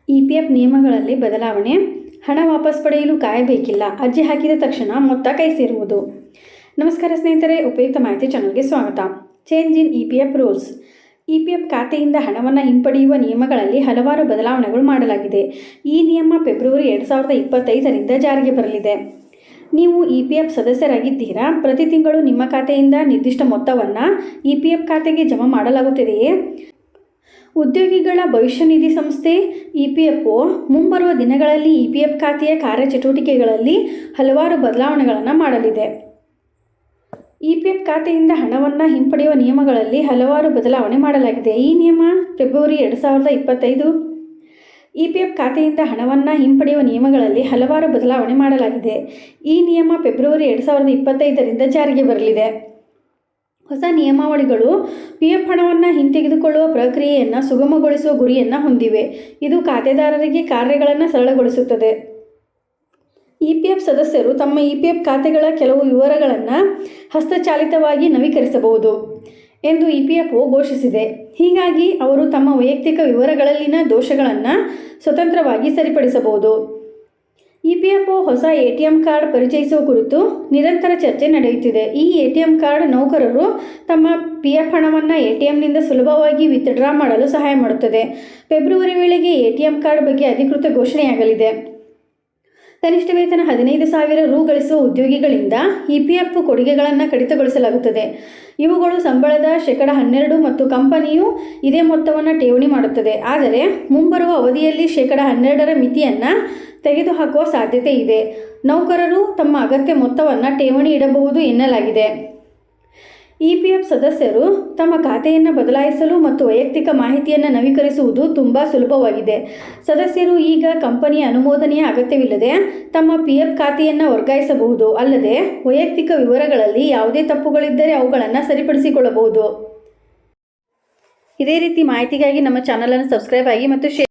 EPF ನಿಯಮಗಳಲ್ಲಿ ಬದಲಾವಣೆ. ಹಣ ವಾಪಸ್ ಪಡೆಯಲು ಕಾಯಬೇಕಿಲ್ಲ. ಅರ್ಜಿ ಹಾಕಿದ ತಕ್ಷಣ ಮೊತ್ತ ಕೈ ಸೇರುವುದು. ನಮಸ್ಕಾರ ಸ್ನೇಹಿತರೆ, ಉಪಯುಕ್ತ ಮಾಹಿತಿ ಚಾನಲ್ಗೆ ಸ್ವಾಗತ. Change in EPF rules. EPF ಖಾತೆಯಿಂದ ಹಣವನ್ನು ಹಿಂಪಡೆಯುವ ನಿಯಮಗಳಲ್ಲಿ ಹಲವಾರು ಬದಲಾವಣೆಗಳು ಮಾಡಲಾಗಿದೆ. ಈ ನಿಯಮ ಫೆಬ್ರವರಿ 2025ರಿಂದ ಜಾರಿಗೆ ಬರಲಿದೆ. ನೀವು ಇಪಿಎಫ್ ಸದಸ್ಯರಾಗಿದ್ದೀರಾ? ಪ್ರತಿ ತಿಂಗಳು ನಿಮ್ಮ ಖಾತೆಯಿಂದ ನಿರ್ದಿಷ್ಟ ಮೊತ್ತವನ್ನು ಇಪಿಎಫ್ ಖಾತೆಗೆ ಜಮಾ ಮಾಡಲಾಗುತ್ತದೆಯೇ? ಉದ್ಯೋಗಿಗಳ ಭವಿಷ್ಯ ನಿಧಿ ಸಂಸ್ಥೆ ಇಪಿಎಫ್ಒ ಮುಂಬರುವ ದಿನಗಳಲ್ಲಿ ಇಪಿಎಫ್ ಖಾತೆಯ ಕಾರ್ಯಚಟುವಟಿಕೆಗಳಲ್ಲಿ ಹಲವಾರು ಬದಲಾವಣೆಗಳನ್ನು ಮಾಡಲಿದೆ. ಇಪಿಎಫ್ ಖಾತೆಯಿಂದ ಹಣವನ್ನು ಹಿಂಪಡೆಯುವ ನಿಯಮಗಳಲ್ಲಿ ಹಲವಾರು ಬದಲಾವಣೆ ಮಾಡಲಾಗಿದೆ. ಈ ನಿಯಮ ಫೆಬ್ರವರಿ 2025. ಇಪಿಎಫ್ ಖಾತೆಯಿಂದ ಹಣವನ್ನು ಹಿಂಪಡೆಯುವ ನಿಯಮಗಳಲ್ಲಿ ಹಲವಾರು ಬದಲಾವಣೆ ಮಾಡಲಾಗಿದೆ. ಈ ನಿಯಮ ಫೆಬ್ರವರಿ 2025ರಿಂದ ಜಾರಿಗೆ ಬರಲಿದೆ. ಹೊಸ ನಿಯಮಾವಳಿಗಳು ಪಿಎಫ್ ಹಣವನ್ನು ಹಿಂತೆಗೆದುಕೊಳ್ಳುವ ಪ್ರಕ್ರಿಯೆಯನ್ನು ಸುಗಮಗೊಳಿಸುವ ಗುರಿಯನ್ನು ಹೊಂದಿವೆ. ಇದು ಖಾತೆದಾರರಿಗೆ ಕಾರ್ಯಗಳನ್ನು ಸರಳಗೊಳಿಸುತ್ತದೆ. ಇಪಿಎಫ್ ಸದಸ್ಯರು ತಮ್ಮ ಇಪಿಎಫ್ ಖಾತೆಗಳ ಕೆಲವು ವಿವರಗಳನ್ನು ಹಸ್ತಚಾಲಿತವಾಗಿ ನವೀಕರಿಸಬಹುದು ಎಂದು ಇಪಿಎಫ್ಒ ಘೋಷಿಸಿದೆ. ಹೀಗಾಗಿ ಅವರು ತಮ್ಮ ವೈಯಕ್ತಿಕ ವಿವರಗಳಲ್ಲಿನ ದೋಷಗಳನ್ನು ಸ್ವತಂತ್ರವಾಗಿ ಸರಿಪಡಿಸಬಹುದು. ಇಪಿಎಫ್ಒ ಹೊಸ ಎಟಿಎಂ ಕಾರ್ಡ್ ಪರಿಚಯಿಸುವ ಕುರಿತು ನಿರಂತರ ಚರ್ಚೆ ನಡೆಯುತ್ತಿದೆ. ಈ ಎಟಿಎಂ ಕಾರ್ಡ್ ನೌಕರರು ತಮ್ಮ ಪಿಎಫ್ ಹಣವನ್ನು ಎಟಿಎಂನಿಂದ ಸುಲಭವಾಗಿ ವಿತ್ಡ್ರಾ ಮಾಡಲು ಸಹಾಯ ಮಾಡುತ್ತದೆ. ಫೆಬ್ರವರಿ ವೇಳೆಗೆ ಎಟಿಎಂ ಕಾರ್ಡ್ ಬಗ್ಗೆ ಅಧಿಕೃತ ಘೋಷಣೆಯಾಗಲಿದೆ. ಕನಿಷ್ಠ ವೇತನ 15,000 ರು ಗಳಿಸುವ ಉದ್ಯೋಗಿಗಳಿಂದ ಇಪಿಎಫ್ ಕೊಡುಗೆಗಳನ್ನು ಕಡಿತಗೊಳಿಸಲಾಗುತ್ತದೆ. ಇವುಗಳು ಸಂಬಳದ 12% ಮತ್ತು ಕಂಪನಿಯು ಇದೇ ಮೊತ್ತವನ್ನು ಠೇವಣಿ ಮಾಡುತ್ತದೆ. ಆದರೆ ಮುಂಬರುವ ಅವಧಿಯಲ್ಲಿ 12% ಮಿತಿಯನ್ನು ತೆಗೆದುಹಾಕುವ ಸಾಧ್ಯತೆ ಇದೆ. ನೌಕರರು ತಮ್ಮ ಅಗತ್ಯ ಮೊತ್ತವನ್ನು ಠೇವಣಿ ಇಡಬಹುದು ಎನ್ನಲಾಗಿದೆ. ಇಪಿಎಫ್ ಸದಸ್ಯರು ತಮ್ಮ ಖಾತೆಯನ್ನು ಬದಲಾಯಿಸಲು ಮತ್ತು ವೈಯಕ್ತಿಕ ಮಾಹಿತಿಯನ್ನು ನವೀಕರಿಸುವುದು ತುಂಬ ಸುಲಭವಾಗಿದೆ. ಸದಸ್ಯರು ಈಗ ಕಂಪನಿಯ ಅನುಮೋದನೆಯ ಅಗತ್ಯವಿಲ್ಲದೆ ತಮ್ಮ ಪಿಎಫ್ ಖಾತೆಯನ್ನು ವರ್ಗಾಯಿಸಬಹುದು. ಅಲ್ಲದೆ ವೈಯಕ್ತಿಕ ವಿವರಗಳಲ್ಲಿ ಯಾವುದೇ ತಪ್ಪುಗಳಿದ್ದರೆ ಅವುಗಳನ್ನು ಸರಿಪಡಿಸಿಕೊಳ್ಳಬಹುದು. ಇದೇ ರೀತಿ ಮಾಹಿತಿಗಾಗಿ ನಮ್ಮ ಚಾನಲನ್ನು ಸಬ್ಸ್ಕ್ರೈಬ್ ಆಗಿ ಮತ್ತು